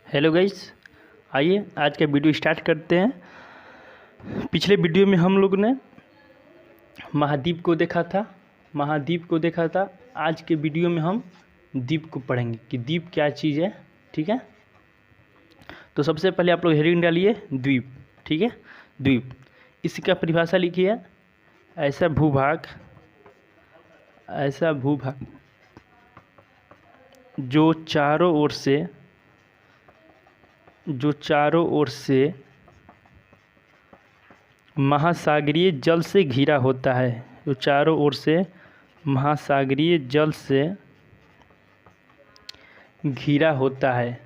Hello guys, आइए आज का वीडियो स्टार्ट करते हैं। पिछले वीडियो में हम लोग ने महाद्वीप को देखा था। आज के वीडियो में हम द्वीप को पढ़ेंगे कि द्वीप क्या चीज़ है। ठीक है, तो सबसे पहले आप लोग हेडिंग डालिए द्वीप। ठीक है, द्वीप इसका परिभाषा लिखिए। ऐसा भूभाग जो चारों ओर से महासागरीय जल से घिरा होता है। जो चारों ओर से महासागरीय जल से घिरा होता है।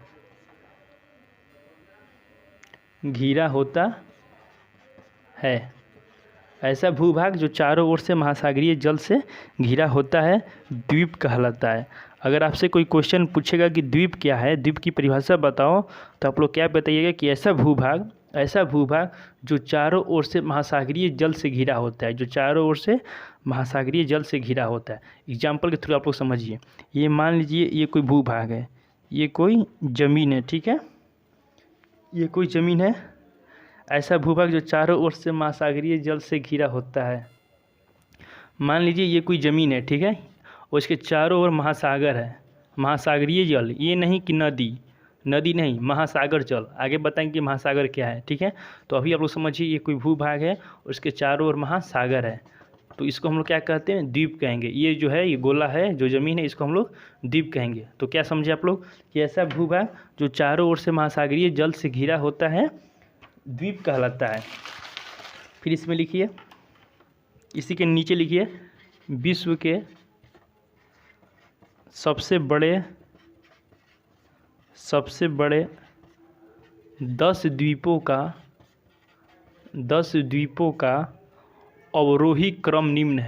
ऐसा भूभाग जो चारों ओर से महासागरीय जल से घिरा होता है द्वीप कहलाता है। अगर आपसे कोई क्वेश्चन पूछेगा कि द्वीप क्या है, द्वीप की परिभाषा बताओ, तो आप लोग क्या बताइएगा कि ऐसा भूभाग जो चारों ओर से महासागरीय जल से घिरा होता है। जो चारों ओर से महासागरीय जल से घिरा होता है। एग्जाम्पल के थ्रू आप लोग समझिए। ये मान लीजिए ये कोई भूभाग है, ये कोई ज़मीन है। ठीक है, ये कोई ज़मीन है। ऐसा भूभाग जो चारों ओर से महासागरीय जल से घिरा होता है। मान लीजिए ये कोई ज़मीन है, ठीक है, और इसके चारों ओर महासागर है। महासागरीय जल, ये नहीं कि नदी नहीं, महासागर जल। आगे बताएंगे कि महासागर क्या है। ठीक है, तो अभी आप लोग समझिए ये कोई भूभाग है और इसके चारों ओर महासागर है, तो इसको हम लोग क्या कहते हैं, द्वीप कहेंगे। ये जो है, ये गोला है, जो ज़मीन है, इसको हम लोग द्वीप कहेंगे। तो क्या समझे आप लोग कि ऐसा भूभाग जो चारों ओर से महासागरीय जल से घिरा होता है द्वीप कहलाता है। फिर इसमें लिखिए, इसी के नीचे लिखिए, विश्व के सबसे बड़े 10 द्वीपों का अवरोही क्रम निम्न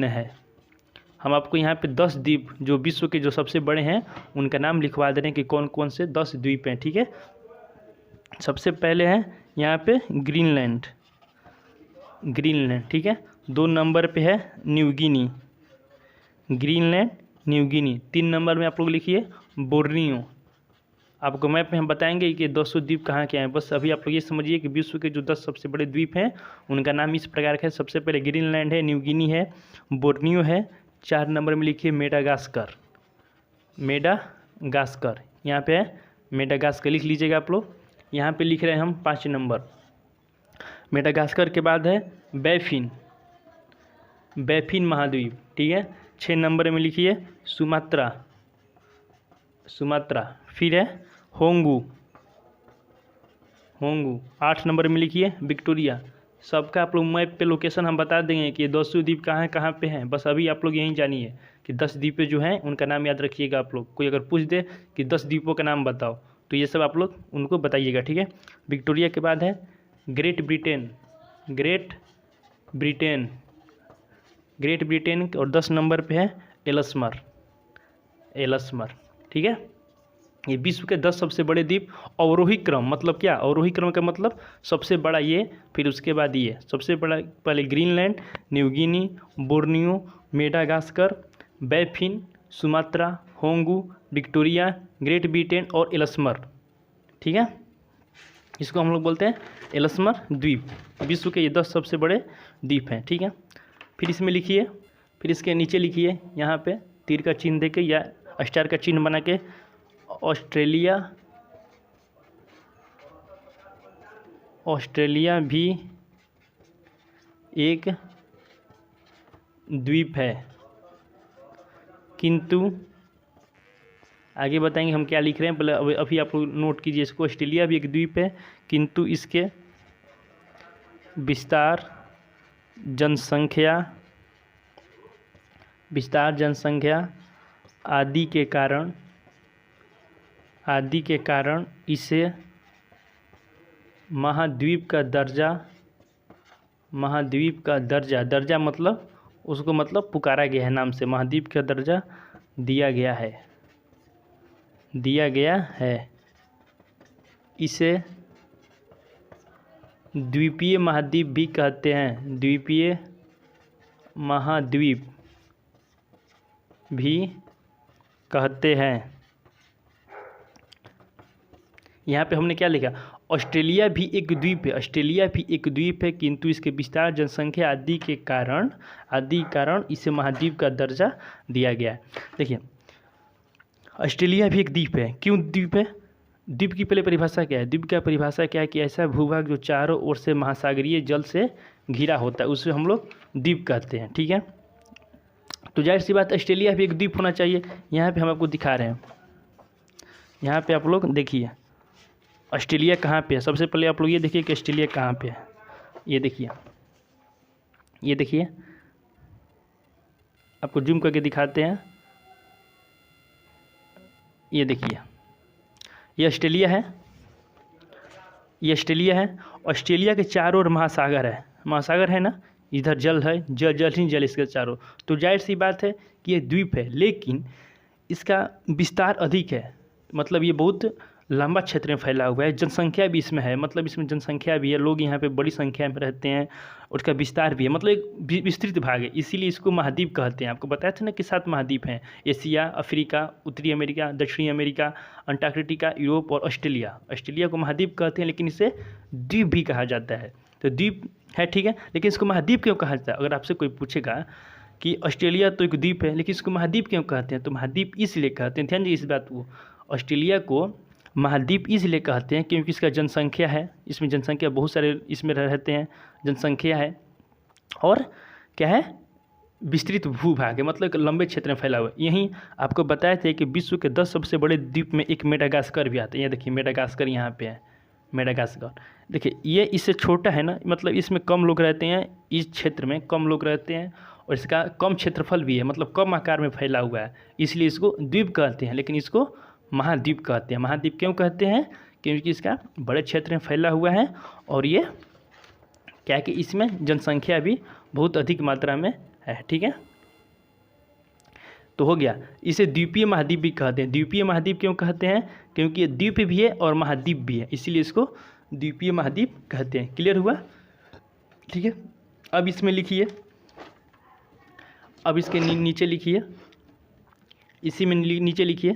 है। हम आपको यहाँ पे 10 द्वीप जो विश्व के जो सबसे बड़े हैं उनका नाम लिखवा दे रहे हैं कि कौन कौन से 10 द्वीप हैं। ठीक है, सबसे पहले है यहाँ पे ग्रीनलैंड। ठीक है, 2 नंबर पे है न्यूगिनी, ग्रीनलैंड, न्यूगिनी। 3 नंबर में आप लोग लिखिए बोर्नियो। आपको मैप में हम बताएंगे कि 200 द्वीप कहाँ के हैं। बस अभी आप लोग ये समझिए कि विश्व के जो 10 सबसे बड़े द्वीप हैं उनका नाम इस प्रकार का है। सबसे पहले ग्रीनलैंड है, न्यूगिनी है, बोर्नियो है। 4 नंबर में लिखिए मेडागास्कर। यहाँ पे है मेडागास्कर, लिख लीजिएगा आप लोग। यहाँ पे लिख रहे हैं हम 5 नंबर। मेडागास्कर के बाद है बैफिन महाद्वीप। ठीक है, 6 नंबर में लिखिए सुमात्रा। फिर है होंगू। 8 नंबर में लिखिए विक्टोरिया। सबका आप लोग मैप पे लोकेशन हम बता देंगे कि 200 द्वीप कहाँ पे हैं। बस अभी आप लोग यही जानिए कि 10 द्वीपें जो हैं उनका नाम याद रखिएगा। आप लोग कोई अगर पूछ दे कि 10 द्वीपों का नाम बताओ, तो ये सब आप लोग उनको बताइएगा। ठीक है, विक्टोरिया के बाद है ग्रेट ब्रिटेन और 10 नंबर पे है एलसमर। ठीक है, ये विश्व के 10 सबसे बड़े द्वीप। अवरोही क्रम मतलब क्या, अवरोही क्रम का मतलब सबसे बड़ा ये, फिर उसके बाद ये। सबसे बड़ा पहले Greenland, New Guinea, Borneo, Madagascar, Baffin, Sumatra, Honshu, Victoria, Great Britain और एलसमर। ठीक है, इसको हम लोग बोलते हैं एलसमर द्वीप। विश्व के ये 10 सबसे बड़े द्वीप हैं। ठीक है, फिर इसमें लिखिए, फिर इसके नीचे लिखिए यहाँ पे तीर का चिन्ह देके या स्टार का चिन्ह बना के ऑस्ट्रेलिया भी एक द्वीप है। किंतु आगे बताएंगे हम क्या लिख रहे हैं, पहले अभी आप लोग नोट कीजिए इसको। ऑस्ट्रेलिया भी एक द्वीप है, किंतु इसके विस्तार जनसंख्या आदि के कारण इसे महाद्वीप का दर्जा मतलब उसको मतलब पुकारा गया है, नाम से महाद्वीप का दर्जा दिया गया है। इसे द्वीपीय महाद्वीप भी कहते हैं। द्वीपीय महाद्वीप भी कहते हैं। यहाँ पे हमने क्या लिखा, ऑस्ट्रेलिया भी एक द्वीप है, ऑस्ट्रेलिया भी एक द्वीप है, किंतु इसके विस्तार, जनसंख्या आदि के कारण इसे महाद्वीप का दर्जा दिया गया है। देखिए ऑस्ट्रेलिया भी एक द्वीप है। क्यों द्वीप है? द्वीप की पहले परिभाषा क्या है? द्वीप का परिभाषा क्या है कि ऐसा भूभाग जो चारों ओर से महासागरीय जल से घिरा होता है, उसे हम लोग द्वीप कहते हैं। ठीक है, तो जाहिर सी बात ऑस्ट्रेलिया भी एक द्वीप होना चाहिए। यहाँ पे हम आपको दिखा रहे हैं, यहाँ पे आप लोग देखिए ऑस्ट्रेलिया कहाँ पे है। सबसे पहले आप लोग ये देखिए कि ऑस्ट्रेलिया कहाँ पे है। ये देखिए, ये देखिए, आपको जूम करके दिखाते हैं। ये देखिए, ये ऑस्ट्रेलिया है, ये ऑस्ट्रेलिया है। ऑस्ट्रेलिया के चारों ओर महासागर है, महासागर है ना, इधर जल है, जल ही जल इसके चारों। तो जाहिर सी बात है कि ये द्वीप है, लेकिन इसका विस्तार अधिक है, मतलब ये बहुत लंबा क्षेत्र में फैला हुआ है। जनसंख्या भी इसमें है, मतलब इसमें जनसंख्या भी है, लोग यहाँ पे बड़ी संख्या में रहते हैं, उसका विस्तार भी है, मतलब एक विस्तृत भाग है, इसीलिए इसको महाद्वीप कहते हैं। आपको बताया था ना कि 7 महाद्वीप हैं, एशिया, अफ्रीका, उत्तरी अमेरिका, दक्षिणी अमेरिका, अंटार्कटिका, यूरोप और ऑस्ट्रेलिया। ऑस्ट्रेलिया को महाद्वीप कहते हैं, लेकिन इसे द्वीप भी कहा जाता है। तो द्वीप है, ठीक है, लेकिन इसको महाद्वीप क्यों कहा जाता है? अगर आपसे कोई पूछेगा कि ऑस्ट्रेलिया तो एक द्वीप है, लेकिन इसको महाद्वीप क्यों कहते हैं, तो महाद्वीप इसलिए कहते हैं, ध्यान दीजिए इस बात को, ऑस्ट्रेलिया को महाद्वीप इसलिए कहते हैं क्योंकि इसका जनसंख्या है, इसमें जनसंख्या बहुत सारे इसमें रहते हैं, जनसंख्या है, और क्या है, विस्तृत भूभाग है, मतलब एक लंबे क्षेत्र में फैला हुआ है। यहीं आपको बताए थे कि विश्व के 10 सबसे बड़े द्वीप में एक मेडागास्कर भी आता है। ये देखिए मेडागास्कर यहाँ पे है, मेडागास्कर देखिए, ये इससे छोटा है ना, मतलब इसमें कम लोग रहते हैं, इस क्षेत्र में कम लोग रहते हैं, और इसका कम क्षेत्रफल भी है, मतलब कम आकार में फैला हुआ है, इसलिए इसको द्वीप कहते हैं, लेकिन इसको महाद्वीप कहते हैं। महाद्वीप क्यों कहते हैं? क्योंकि इसका बड़े क्षेत्र में फैला हुआ है, और ये क्या कि इसमें जनसंख्या भी बहुत अधिक मात्रा में है। ठीक है, तो हो गया। इसे द्वीपीय महाद्वीप भी कहते हैं। द्वीपीय महाद्वीप क्यों कहते हैं? क्योंकि ये द्वीप भी है और महाद्वीप भी है, इसीलिए इसको द्वीपीय महाद्वीप कहते हैं। क्लियर हुआ? ठीक है, अब इसमें लिखिए, अब इसके नीचे लिखिए, इसी में नीचे लिखिए,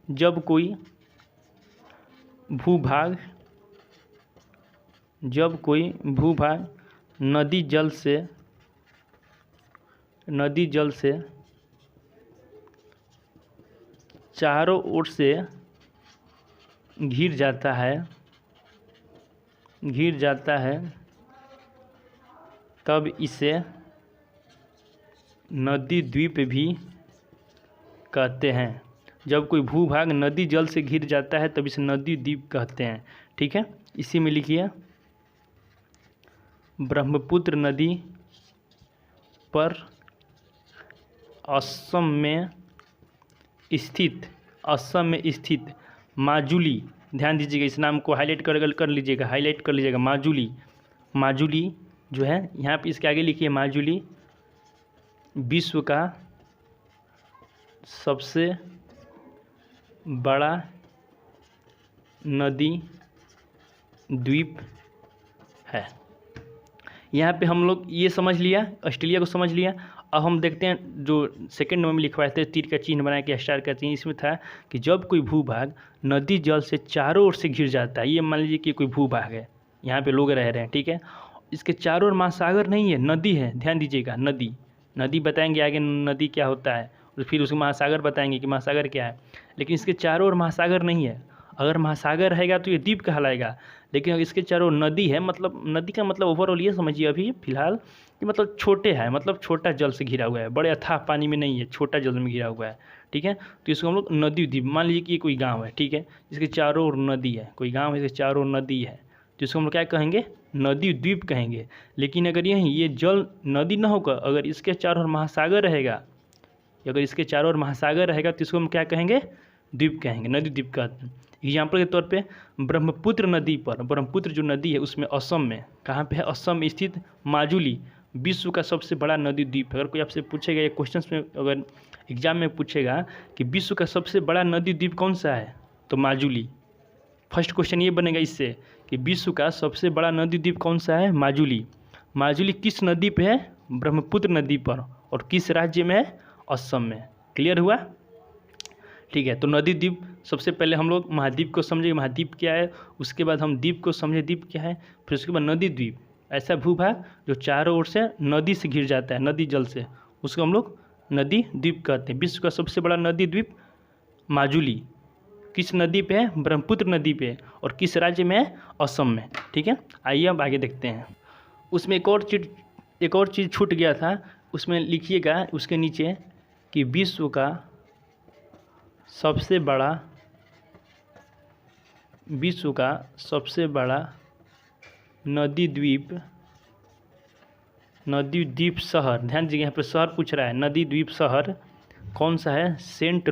जब कोई भूभाग नदी जल से चारों ओर से घिर जाता है, तब इसे नदी द्वीप भी कहते हैं। जब कोई भूभाग नदी जल से घिर जाता है तब इसे नदी द्वीप कहते हैं। ठीक है, इसी में लिखिए, ब्रह्मपुत्र नदी पर असम में स्थित माजुली, ध्यान दीजिएगा, इस नाम को हाईलाइट कर लीजिएगा, माजुली जो है, यहाँ पे इसके आगे लिखिए, माजुली विश्व का सबसे बड़ा नदी द्वीप है। यहाँ पे हम लोग ये समझ लिया, ऑस्ट्रेलिया को समझ लिया। अब हम देखते हैं जो सेकंड नंबर में लिखवाए थे, तीर का चिन्ह बना के स्टार का चिन्ह, इसमें था कि जब कोई भूभाग नदी जल से चारों ओर से घिर जाता है। ये मान लीजिए कि कोई भूभाग है, यहाँ पे लोग रह रहे हैं, ठीक है, इसके चारों ओर महासागर नहीं है, नदी है, ध्यान दीजिएगा, नदी बताएंगे आगे नदी क्या होता है, और फिर उसको महासागर बताएंगे कि महासागर क्या है, लेकिन इसके चारों ओर महासागर नहीं है। अगर महासागर रहेगा तो ये द्वीप कहलाएगा, लेकिन अगर इसके चारों नदी है, मतलब नदी का मतलब ओवरऑल ये समझिए अभी फिलहाल कि मतलब छोटे है, मतलब छोटा जल से घिरा हुआ है, बड़े अथाह पानी में नहीं है, छोटा जल में घिरा हुआ है। ठीक है, तो इसको हम लोग नदी द्वीप मान लीजिए कि ये कोई गाँव है, ठीक है, इसके चारों ओर नदी है, कोई गाँव है इसके चारों ओर नदी है, तो इसको हम लोग क्या कहेंगे, नदी द्वीप कहेंगे। लेकिन अगर ये जल नदी ना होगा, अगर इसके चारों ओर महासागर रहेगा, अगर इसके चारों ओर महासागर रहेगा तो इसको हम क्या कहेंगे, द्वीप कहेंगे, नदी द्वीप कहते हैं। एग्जाम्पल के तौर पे ब्रह्मपुत्र नदी पर, ब्रह्मपुत्र जो नदी है उसमें असम में, कहाँ पे है, असम में स्थित माजुली विश्व का सबसे बड़ा नदी द्वीप है। अगर कोई आपसे पूछेगा, ये क्वेश्चन में अगर एग्जाम में पूछेगा कि विश्व का सबसे बड़ा नदी द्वीप कौन सा है, तो माजुली। फर्स्ट क्वेश्चन ये बनेगा इससे कि विश्व का सबसे बड़ा नदी द्वीप कौन सा है, माजुली। माजुली किस नदी पे है, ब्रह्मपुत्र नदी पर, और किस राज्य में है, असम में। क्लियर हुआ? ठीक है। तो नदी द्वीप, सबसे पहले हम लोग महाद्वीप को समझे, महाद्वीप क्या है, उसके बाद हम द्वीप को समझे, द्वीप क्या है, फिर उसके बाद नदी द्वीप, ऐसा भूभाग जो चारों ओर से नदी से घिर जाता है, नदी जल से, उसको हम लोग नदी द्वीप कहते हैं। विश्व का सबसे बड़ा नदी द्वीप माजुली किस नदी पे है, ब्रह्मपुत्र नदी पे, और किस राज्य में है, असम में। ठीक है, आइए अब आगे देखते हैं। उसमें एक और चीज़ छूट गया था, उसमें लिखिएगा उसके नीचे कि विश्व का सबसे बड़ा नदी द्वीप शहर, ध्यान दीजिए यहाँ पर शहर पूछ रहा है, नदी द्वीप शहर कौन सा है, सेंट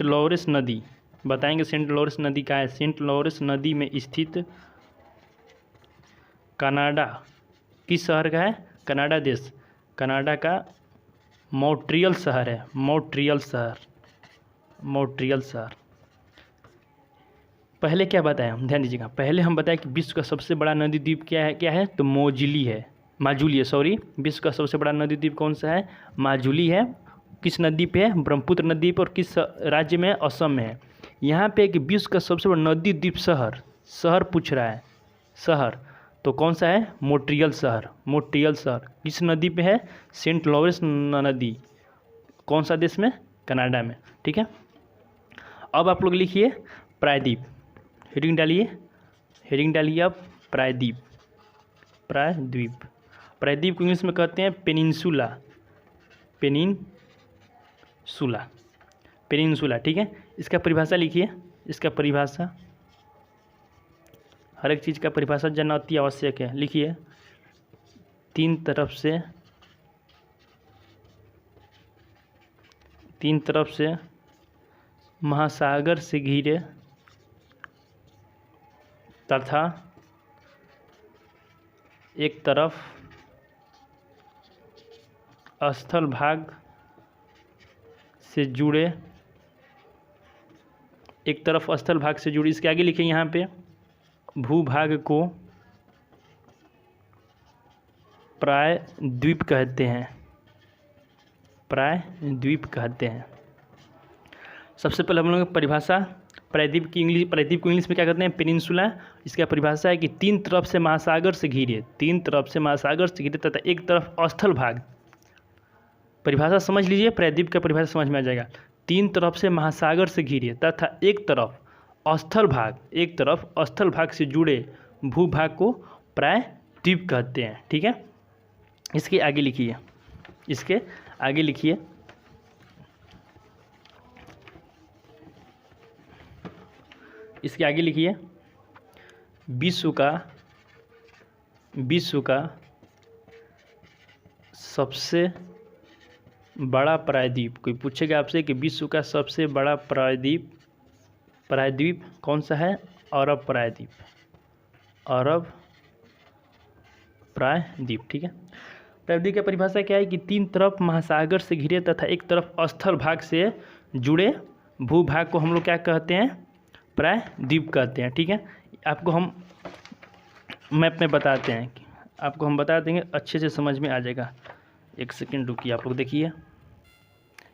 लॉरेंस नदी, बताएंगे सेंट लॉरेंस नदी का है। सेंट लॉरेंस नदी में स्थित कनाडा, किस शहर का है, कनाडा देश, कनाडा का मॉन्ट्रियल शहर है, मॉन्ट्रियल शहर। पहले क्या बताया, ध्यान दीजिएगा, पहले हम बताया कि विश्व का सबसे बड़ा नदी द्वीप क्या है, तो माजुली है, विश्व का सबसे बड़ा नदी द्वीप कौन सा है, माजुली है। किस नदी पे है, ब्रह्मपुत्र नदी पर, और किस राज्य में है, असम में है। यहाँ पे कि विश्व का सबसे बड़ा नदी द्वीप शहर पूछ रहा है, शहर तो कौन सा है, मॉन्ट्रियल शहर। किस नदी पे है, सेंट लॉरेंस नदी, कौन सा देश में, कनाडा में। ठीक है, अब आप लोग लिखिए प्रायद्वीप, हेडिंग डालिए अब प्रायद्वीप को इंग्लिश में कहते हैं पेनिनसुला। ठीक है, इसका परिभाषा लिखिए, हर एक चीज़ का परिभाषा जानना अति आवश्यक है। लिखिए, तीन तरफ से महासागर से घिरे तथा एक तरफ स्थल भाग से जुड़े, इसके आगे लिखे यहाँ पे भूभाग को प्रायद्वीप कहते हैं। सबसे पहले हम लोग परिभाषा, प्रायद्वीप को इंग्लिश में क्या कहते हैं, पेनिनसुला। इसका परिभाषा है कि तीन तरफ से महासागर से घिरे तथा एक तरफ स्थल भाग, परिभाषा समझ लीजिए, प्रायद्वीप का परिभाषा समझ में आ जाएगा। तीन तरफ से महासागर से घिरे तथा एक तरफ स्थल भाग से जुड़े भूभाग को प्रायद्वीप कहते हैं। ठीक है, इसके आगे लिखिए विश्व का सबसे बड़ा प्रायद्वीप। कोई पूछेगा आपसे कि विश्व का सबसे बड़ा प्रायद्वीप कौन सा है, अरब प्रायद्वीप। ठीक है, प्रायद्वीप की परिभाषा क्या है कि तीन तरफ महासागर से घिरे तथा एक तरफ स्थल भाग से जुड़े भूभाग को हम लोग क्या कहते हैं, प्रायद्वीप कहते हैं। ठीक है, आपको हम मैप में बताते हैं, आपको हम बता देंगे, अच्छे से समझ में आ जाएगा। एक सेकंड रुकिए, आप लोग देखिए,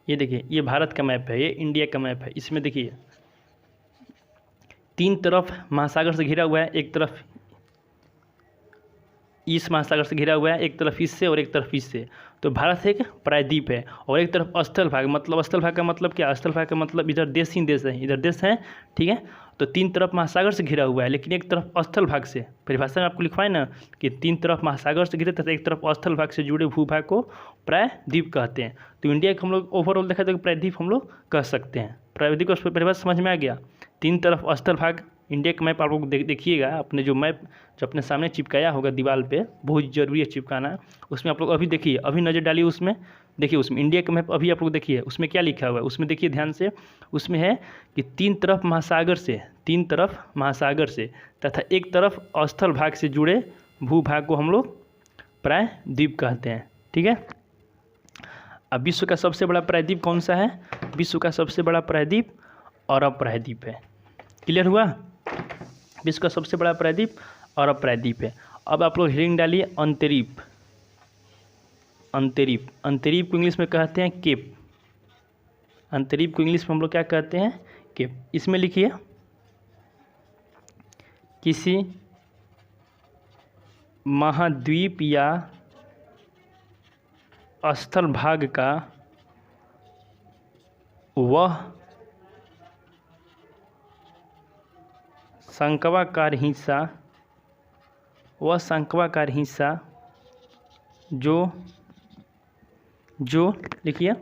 ये देखिए, ये भारत का मैप है, ये इंडिया का मैप है। इसमें देखिए तीन तरफ महासागर से घिरा हुआ है, एक तरफ इस महासागर से घिरा हुआ है, एक तरफ इससे और एक तरफ इससे, तो भारत एक प्रायद्वीप है। और एक तरफ स्थल भाग, मतलब स्थल भाग का मतलब क्या, स्थल भाग का मतलब इधर देश ही देश है, इधर देश है। ठीक है, तो तीन तरफ महासागर से घिरा हुआ है, लेकिन एक तरफ स्थल भाग से, परिभाषा में आपको लिखवाए ना कि तीन तरफ महासागर से घिरे तथा एक तरफ स्थल भाग से जुड़े भूभाग को प्रायद्वीप कहते हैं। तो इंडिया का हम लोग ओवरऑल देखा तो प्रायद्वीप हम लोग कह सकते हैं। प्रायद्वीप का परिभाषा समझ में आ गया। तीन तरफ स्थल भाग, इंडिया का मैप आप लोग देखिएगा, अपने जो मैप जो अपने सामने चिपकाया होगा दीवार पे, बहुत ज़रूरी है चिपकाना। उसमें आप लोग अभी देखिए, अभी नज़र डालिए, उसमें देखिए, उसमें इंडिया का मैप अभी आप लोग देखिए, उसमें क्या लिखा हुआ है, उसमें देखिए ध्यान से, उसमें है कि तीन तरफ महासागर से तथा एक तरफ स्थल भाग से जुड़े भूभाग को हम लोग प्रायद्वीप कहते हैं। ठीक है, अब विश्व का सबसे बड़ा प्रायद्वीप कौन सा है, विश्व का सबसे बड़ा प्रायद्वीप अरब प्रायद्वीप है। क्लियर हुआ, विश्व का सबसे बड़ा प्रायद्वीप अरब प्रायद्वीप है। अब आप लोग हेडिंग डालिए अंतरीप, अंतरीप। अंतरीप को इंग्लिश में कहते हैं केप। अंतरीप को इंग्लिश में हम लोग क्या कहते हैं? केप। इसमें लिखिए किसी महाद्वीप या स्थल भाग का वह शंक्वाकार हिस्सा जो लिखिए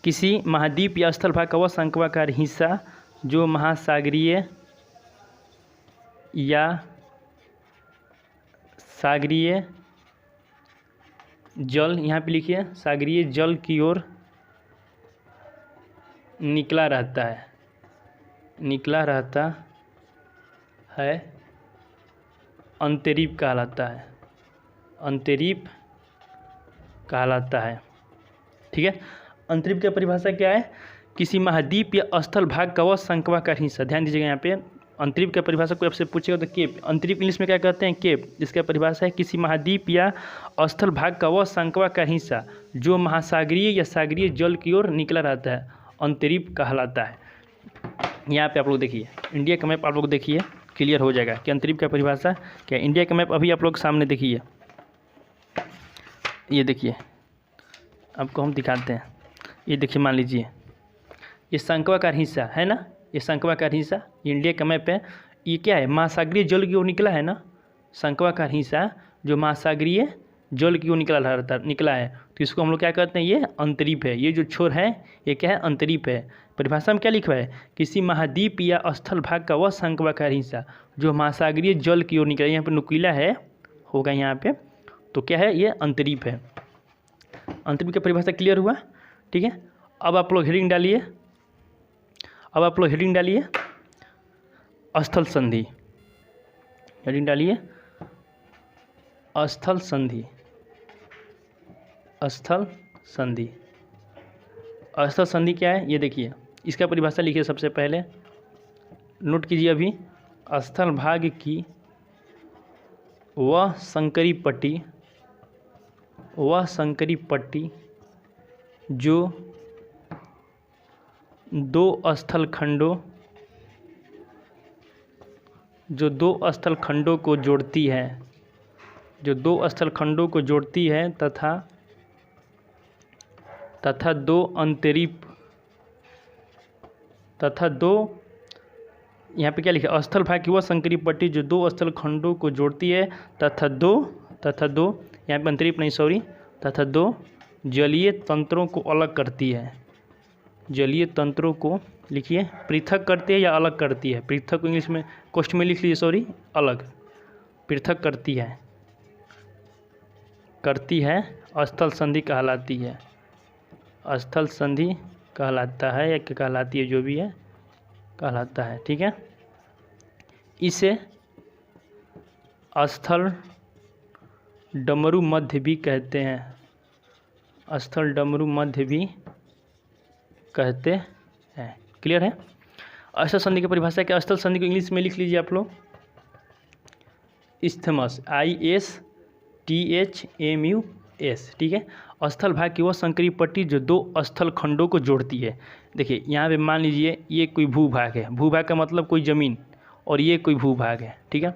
किसी महाद्वीप या स्थल भाग का वह शंक्वाकार हिस्सा जो महासागरीय या सागरीय जल, यहाँ पे लिखिए सागरीय जल की ओर निकला रहता है अंतरीप कहलाता है। अंतरीप कहलाता है। ठीक है। अंतरीप की परिभाषा क्या है? किसी महाद्वीप या स्थल भाग का वह शंक्वाकार हिस्सा। ध्यान दीजिएगा यहाँ पे अंतरीप की परिभाषा कोई आपसे पूछेगा तो केप। अंतरीप इंग्लिश में क्या कहते हैं? केप। जिसका परिभाषा है किसी महाद्वीप या स्थल भाग का वह शंक्वाकार हिस्सा जो महासागरीय या सागरीय जल की ओर निकला रहता है अंतरीप कहलाता है। यहाँ पे आप लोग देखिए इंडिया का मैप आप लोग देखिए, क्लियर हो जाएगा कि अंतरीप का परिभाषा क्या। इंडिया का मैप अभी आप लोग सामने देखिए, ये देखिए आपको हम दिखाते हैं। ये देखिए मान लीजिए ये शंक्वाकार हिस्सा है ना, ये शंक्वाकार हिस्सा इंडिया का मैप है। ये क्या है? महासागरीय जल की ओर निकला है ना, शंक्वाकार हिस्सा जो महासागरीय जल की ओर निकला है, तो इसको हम लोग क्या कहते हैं? ये अंतरीप है। ये जो छोर है ये क्या है? अंतरीप है। परिभाषा में क्या लिखा है? किसी महाद्वीप या स्थल भाग का वह शंक्वाकार हिस्सा जो महासागरीय जल की ओर निकला। यहाँ पे नुकीला है होगा यहाँ पे, तो क्या है? ये अंतरीप है। अंतरीप की परिभाषा क्लियर हुआ? ठीक है। अब आप लोग हेडिंग डालिए स्थल संधि। हेडिंग डालिए स्थल संधि। स्थल संधि। स्थल संधि क्या है? ये देखिए इसका परिभाषा लिखिए। सबसे पहले नोट कीजिए अभी, स्थल भाग की वह संकरी पट्टी जो दो स्थल खंडों को जोड़ती है, तथा दो यहाँ पे क्या लिखा है? स्थल भाग की वह संकरी पट्टी जो दो स्थल खंडों को जोड़ती है तथा दो यहाँ पे अंतरीप नहीं सॉरी, तथा दो जलीय तंत्रों को अलग करती है। जलीय तंत्रों को लिखिए पृथक करती है या अलग करती है? पृथक को इंग्लिश में क्वेश्चन में लिख लीजिए, सॉरी अलग। पृथक करती है स्थल संधि कहलाती है। स्थल संधि कहलाता है या क्या कहलाती है, जो भी है कहलाता है। ठीक है। इसे स्थल डमरू मध्य भी कहते हैं। स्थल डमरू मध्य भी कहते हैं। क्लियर है? स्थल संधि की परिभाषा क्या? स्थल संधि को इंग्लिश में लिख लीजिए आप लोग इस्थमस, ISTHMUS। ठीक है। स्थल भाग की वह संकरी पट्टी जो दो स्थल खंडों को जोड़ती है। देखिए यहाँ पे मान लीजिए ये कोई भूभाग है, भूभाग का मतलब कोई ज़मीन, और ये कोई भूभाग है। ठीक है।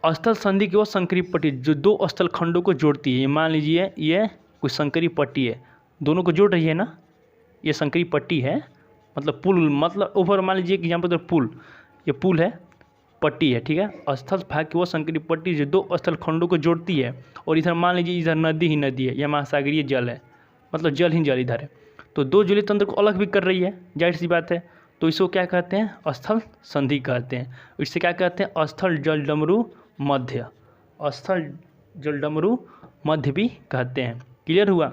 स्थल संधि की वह संकरी पट्टी जो दो स्थल खंडों को जोड़ती है। ये मान लीजिए ये कोई संकरी पट्टी है, दोनों को जोड़ रही है ना, ये संकरी पट्टी है, मतलब पुल, मतलब ऊपर मान लीजिए कि यहाँ पर तो पुल, ये पुल है, पट्टी है। ठीक है। स्थल भाग की वो संकरी पट्टी जो दो स्थल खंडों को जोड़ती है, और इधर मान लीजिए इधर नदी ही नदी है या महासागरीय जल है, मतलब जल ही जल इधर है, तो दो जलीय तंत्र को अलग भी कर रही है, जाहिर सी बात है। तो इसको क्या कहते हैं? स्थल संधि कहते हैं। इससे क्या कहते हैं? स्थल जल डमरू मध्य। स्थल जल डमरू मध्य भी कहते हैं। क्लियर हुआ?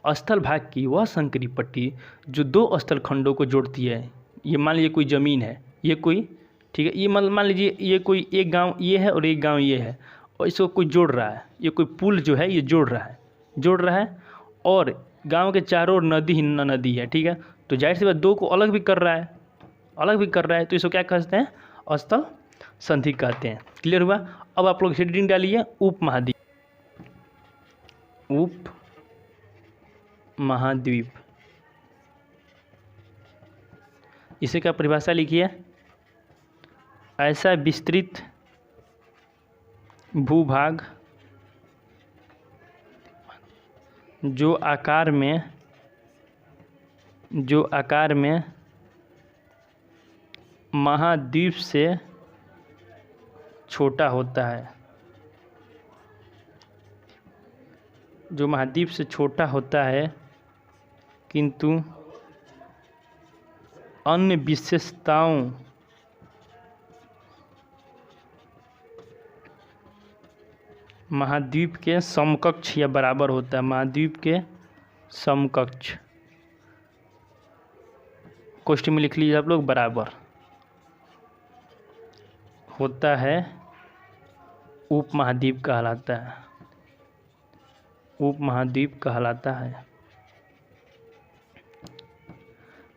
स्थल भाग की वह संकरी पट्टी जो दो स्थल खंडों को जोड़ती है। ये मान लीजिए कोई ज़मीन है, ये कोई, ठीक है, ये मान लीजिए ये कोई एक गांव ये है और एक गांव ये है, और इसको कोई जोड़ रहा है। ये कोई पुल जो है ये जोड़ रहा है, और गांव के चारों ओर नदी ही नदी है। ठीक है। तो जाहिर सी बात दो को अलग भी कर रहा है, तो इसको क्या कहते हैं? स्थल संधि कहते हैं। क्लियर हुआ? अब आप लोग हेडिंग डालिए उपमहाद्वीप। उप महाद्वीप। इसे क्या परिभाषा लिखिए, ऐसा विस्तृत भूभाग जो आकार में महाद्वीप से छोटा होता है, जो महाद्वीप से छोटा होता है किंतु अन्य विशेषताओं महाद्वीप के समकक्ष या बराबर होता है, महाद्वीप के समकक्ष। क्वेश्चन में लिख लीजिए आप लोग, बराबर होता है, उपमहाद्वीप कहलाता है, उपमहाद्वीप कहलाता है।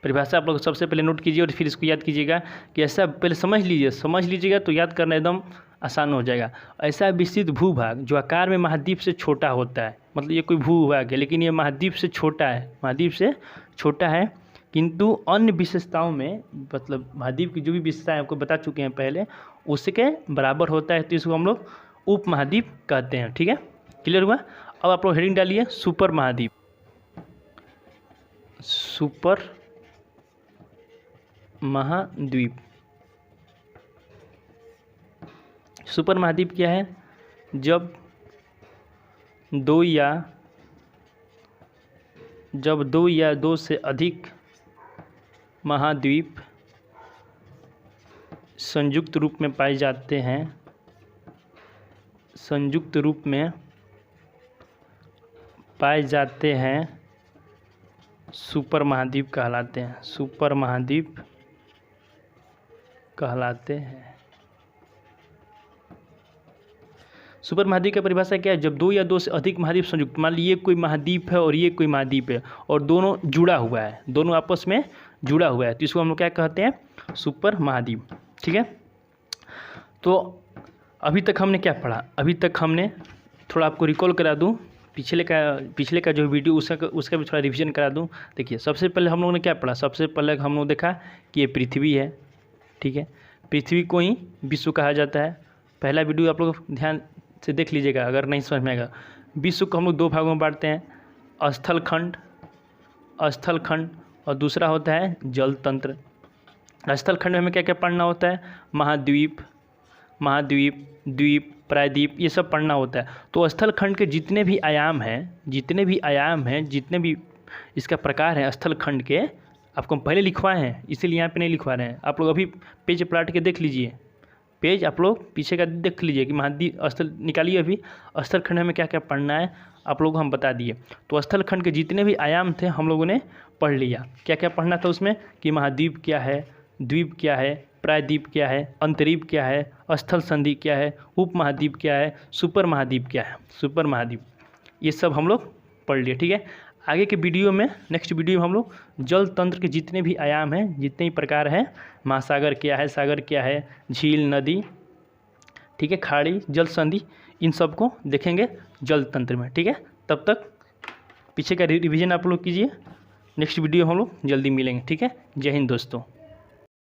परिभाषा आप लोग सबसे पहले नोट कीजिए और फिर इसको याद कीजिएगा कि ऐसा पहले समझ लीजिएगा तो याद करना एकदम आसान हो जाएगा। ऐसा विस्तृत भूभाग जो आकार में महाद्वीप से छोटा होता है, मतलब ये कोई भूभाग है लेकिन ये महाद्वीप से छोटा है, किंतु अन्य विशेषताओं में, मतलब महाद्वीप की जो भी विशेषताएं आपको बता चुके हैं पहले, उसके बराबर होता है, तो इसको हम लोग उप महाद्वीप कहते हैं। ठीक है, क्लियर हुआ। अब आप लोग हेडिंग डालिए सुपर महाद्वीप। सुपर महाद्वीप, सुपर महाद्वीप क्या है? जब दो या दो से अधिक महाद्वीप संयुक्त रूप में पाए जाते हैं, सुपर महाद्वीप कहलाते हैं, सुपर महाद्वीप कहलाते हैं। सुपर महाद्वीप की परिभाषा क्या है? जब दो या दो से अधिक महाद्वीप संयुक्त, मान लीजिए कोई महाद्वीप है और ये कोई महाद्वीप है और दोनों जुड़ा हुआ है, दोनों आपस में जुड़ा हुआ है, तो इसको हम लोग क्या कहते हैं? सुपर महाद्वीप। ठीक है, तो अभी तक हमने क्या पढ़ा? अभी तक हमने थोड़ा आपको रिकॉल करा दूं, पिछले का जो वीडियो उसका भी थोड़ा रिवीजन करा दूं। देखिए, सबसे पहले हम लोगों ने क्या पढ़ा? सबसे पहले हम लोग देखा कि ये पृथ्वी है। ठीक है, पृथ्वी को ही विश्व कहा जाता है। पहला वीडियो आप लोग ध्यान से देख लीजिएगा अगर नहीं समझ में आएगा। विश्व को हम लोग दो भागों में बांटते हैं, स्थल खंड और दूसरा होता है जल तंत्र। स्थल खंड में हमें क्या क्या पढ़ना होता है? महाद्वीप, द्वीप, प्रायद्वीप, ये सब पढ़ना होता है। तो स्थल खंड के जितने भी आयाम हैं, जितने भी इसका प्रकार है स्थल खंड के, आपको हम पहले लिखवाए हैं, इसीलिए यहाँ पे नहीं लिखवा रहे हैं। आप लोग अभी पेज पलट के देख लीजिए, पेज आप लोग पीछे का देख लीजिए कि महाद्वीप स्थल निकालिए। अभी स्थल खंड में क्या क्या पढ़ना है आप लोग को हम बता दिए। तो स्थल खंड के जितने भी आयाम थे हम लोगों ने पढ़ लिया। क्या क्या पढ़ना था उसमें? कि महाद्वीप क्या है, द्वीप क्या है, प्रायद्वीप क्या है, अंतरीप क्या है, स्थल संधि क्या है, उप महाद्वीप क्या है, सुपर महाद्वीप क्या है, सुपर महाद्वीप, ये सब हम लोग पढ़ लिए। ठीक है, आगे के वीडियो में, नेक्स्ट वीडियो में हम लोग जल तंत्र के जितने भी आयाम हैं, जितने भी प्रकार हैं, महासागर क्या है, सागर क्या है, झील, नदी, ठीक है, खाड़ी, जल संधि, इन सब को देखेंगे जल तंत्र में। ठीक है, तब तक पीछे का रिवीजन आप लोग कीजिए। नेक्स्ट वीडियो हम लोग जल्दी मिलेंगे। ठीक है, जय हिंद दोस्तों।